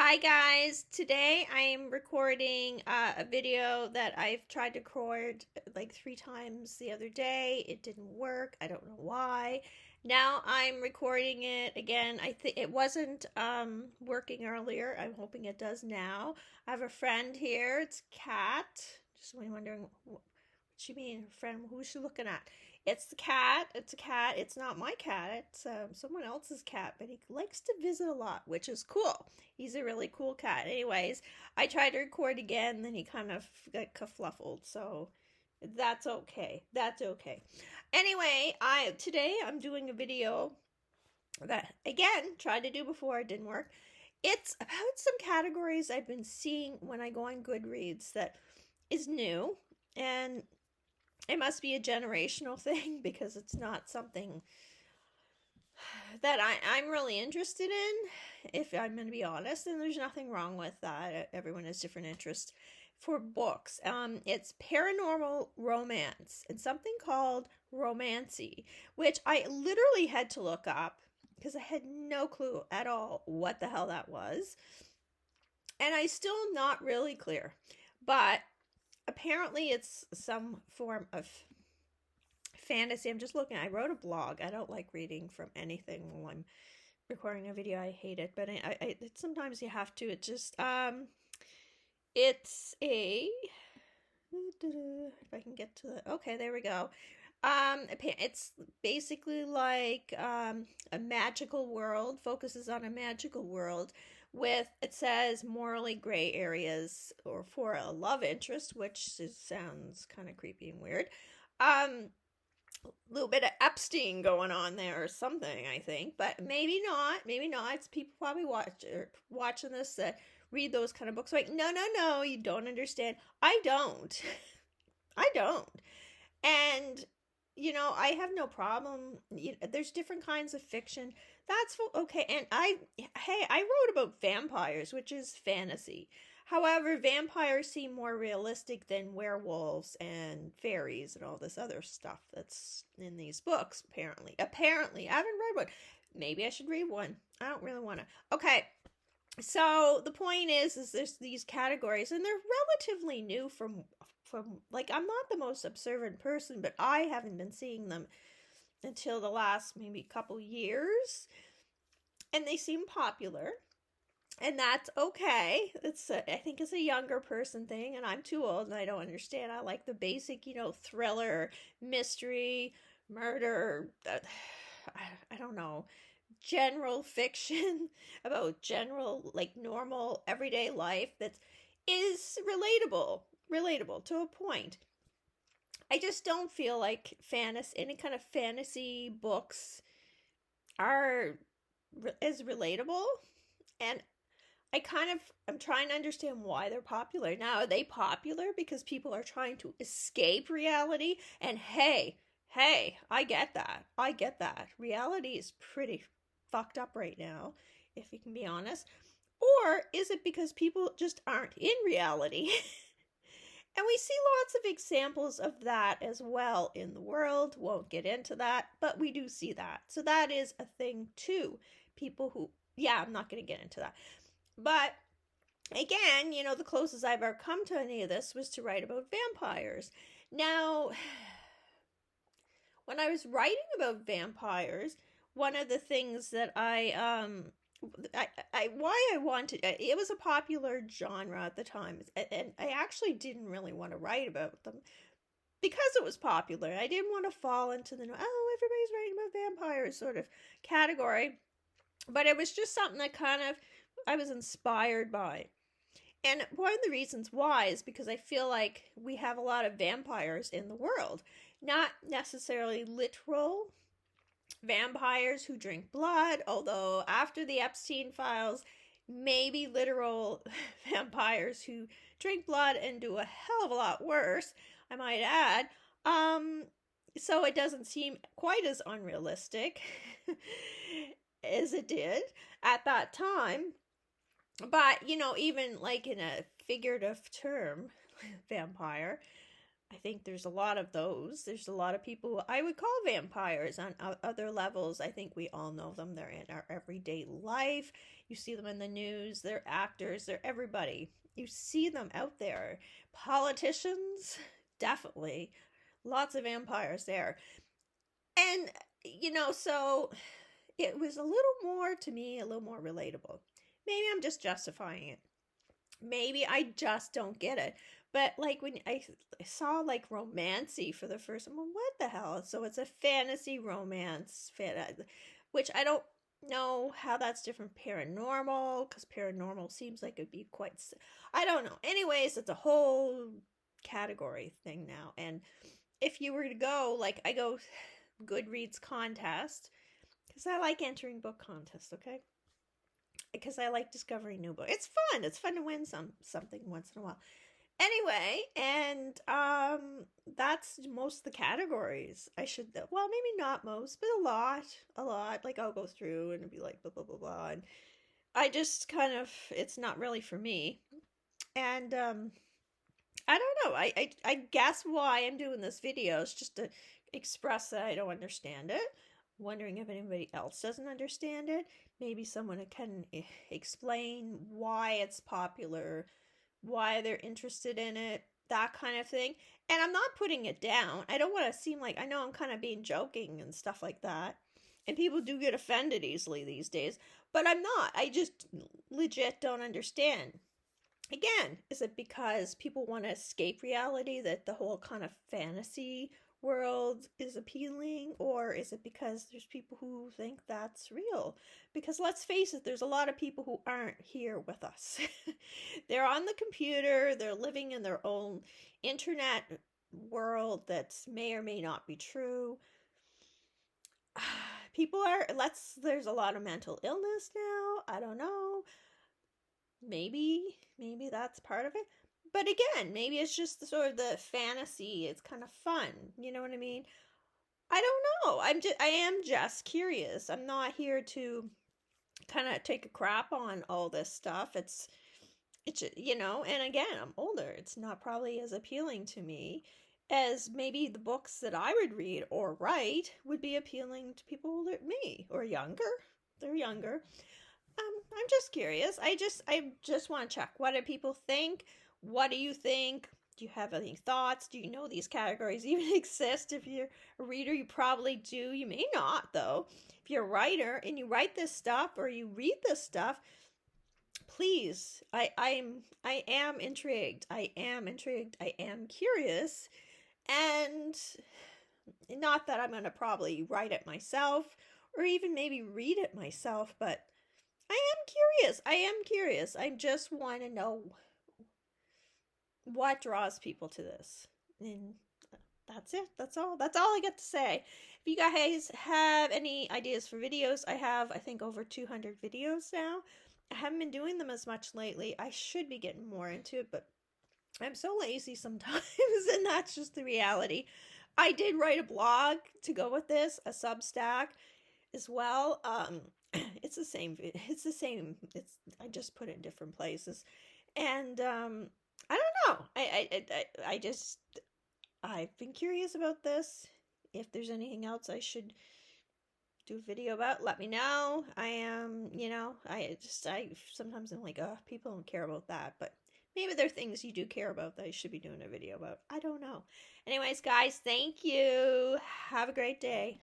Hi guys, today I am recording a video that I've tried to record like 3 times the other day. It didn't work. I don't know why. Now I'm recording it again. I think it wasn't working earlier. I'm hoping it does now. I have a friend here. It's Kat. Just wondering what she mean, her friend. Who's she looking at? It's the cat. It's a cat. It's not my cat. It's someone else's cat, but he likes to visit a lot, which is cool. He's a really cool cat. Anyways, I tried to record again, then he kind of got kerfluffled, so that's okay. That's okay. Anyway, today I'm doing a video that again tried to do before, it didn't work. It's about some categories I've been seeing when I go on Goodreads that is new, and it must be a generational thing because it's not something that I'm really interested in, if I'm going to be honest, and there's nothing wrong with that. Everyone has different interests for books. It's paranormal romance and something called romantasy, which I literally had to look up because I had no clue at all what the hell that was. And I still not really clear, but apparently it's some form of fantasy. I'm just looking. I wrote a blog. I don't like reading from anything while I'm recording a video. I hate it, but sometimes you have to. It just it's a if I can get to the okay, there we go. It's basically like a magical world. Focuses on a magical world with, it says, morally gray areas or for a love interest, which sounds kind of creepy and weird. Little bit of Epstein going on there or something, I think, but maybe not. Maybe not. It's people probably watching this that read those kind of books. Like, no, you don't understand. I don't. I don't. And I have no problem. There's different kinds of fiction. That's okay. And I wrote about vampires, which is fantasy. However, vampires seem more realistic than werewolves and fairies and all this other stuff that's in these books, apparently. Apparently. I haven't read one. Maybe I should read one. I don't really want to. Okay. So the point is there's these categories, and they're relatively new from like, I'm not the most observant person, but I haven't been seeing them until the last maybe couple years, and they seem popular. And that's okay. I think it's a younger person thing, and I'm too old and I don't understand. I like the basic, thriller, mystery, murder. I don't know, general fiction about general, like, normal everyday life that is relatable to a point. I just don't feel like any kind of fantasy books are as relatable, and I'm trying to understand why they're popular. Now, are they popular because people are trying to escape reality? And hey, I get that. I get that. Reality is pretty fucked up right now, if you can be honest. Or is it because people just aren't in reality? And we see lots of examples of that as well in the world. Won't get into that, but we do see that. So that is a thing too. People who, yeah, I'm not going to get into that. But again, the closest I've ever come to any of this was to write about vampires. Now, when I was writing about vampires, one of the things that why I wanted, it was a popular genre at the time, and I actually didn't really want to write about them because it was popular. I didn't want to fall into the everybody's writing about vampires sort of category, but it was just something that kind of I was inspired by. And one of the reasons why is because I feel like we have a lot of vampires in the world. Not necessarily literal vampires who drink blood, although after the Epstein files, maybe literal vampires who drink blood and do a hell of a lot worse, I might add. So it doesn't seem quite as unrealistic as it did at that time. But, even like in a figurative term, vampire, I think there's a lot of those. There's a lot of people who I would call vampires on other levels. I think we all know them. They're in our everyday life. You see them in the news. They're actors. They're everybody. You see them out there. Politicians, definitely. Lots of vampires there. And, so it was a little more, to me, a little more relatable. Maybe I'm just justifying it. Maybe I just don't get it. But like when I saw like romancy for the first time, what the hell? So it's a fantasy romance, which I don't know how that's different paranormal, because paranormal seems like it'd be quite. I don't know. Anyways, it's a whole category thing now. And if you were to go, like I go Goodreads contest, because I like entering book contests, okay? Because I like discovering new books. It's fun. It's fun to win something once in a while. Anyway, and that's most of the categories. Well, maybe not most, but a lot. Like I'll go through and be like blah blah blah blah, and I just kind of it's not really for me. And I don't know. I guess why I'm doing this video is just to express that I don't understand it. Wondering if anybody else doesn't understand it. Maybe someone can explain why it's popular, why they're interested in it, that kind of thing. And I'm not putting it down. I don't want to seem like, I know I'm kind of being joking and stuff like that. And people do get offended easily these days. But I'm not. I just legit don't understand. Again, is it because people want to escape reality, that the whole kind of fantasy world is appealing, or is it because there's people who think that's real? Because let's face it, there's a lot of people who aren't here with us. They're on the computer, they're living in their own internet world that may or may not be true. There's a lot of mental illness now. I don't know. Maybe that's part of it. But again, maybe it's just the sort of the fantasy. It's kind of fun. You know what I mean? I don't know. I am just curious. I'm not here to kind of take a crap on all this stuff. It's and again, I'm older. It's not probably as appealing to me as maybe the books that I would read or write would be appealing to people older than me or younger. They're younger. I'm just curious. I just want to check. What do people think? What do you think? Do you have any thoughts? Do you know these categories even exist? If you're a reader, you probably do. You may not, though. If you're a writer and you write this stuff or you read this stuff, please. I am intrigued. I am curious, and not that I'm going to probably write it myself or even maybe read it myself, but I am curious. I just want to know what draws people to this. And that's it. That's all I get to say. If you guys have any ideas for videos, I have, I think, over 200 videos now. I haven't been doing them as much lately. I should be getting more into it, but I'm so lazy sometimes, and that's just the reality. I did write a blog to go with this, a Substack as well. It's the same. I just put it in different places, and I don't know. I've been curious about this. If there's anything else I should do a video about, let me know. I am, I sometimes I'm like, oh, people don't care about that, but maybe there are things you do care about that I should be doing a video about. I don't know. Anyways, guys, thank you. Have a great day.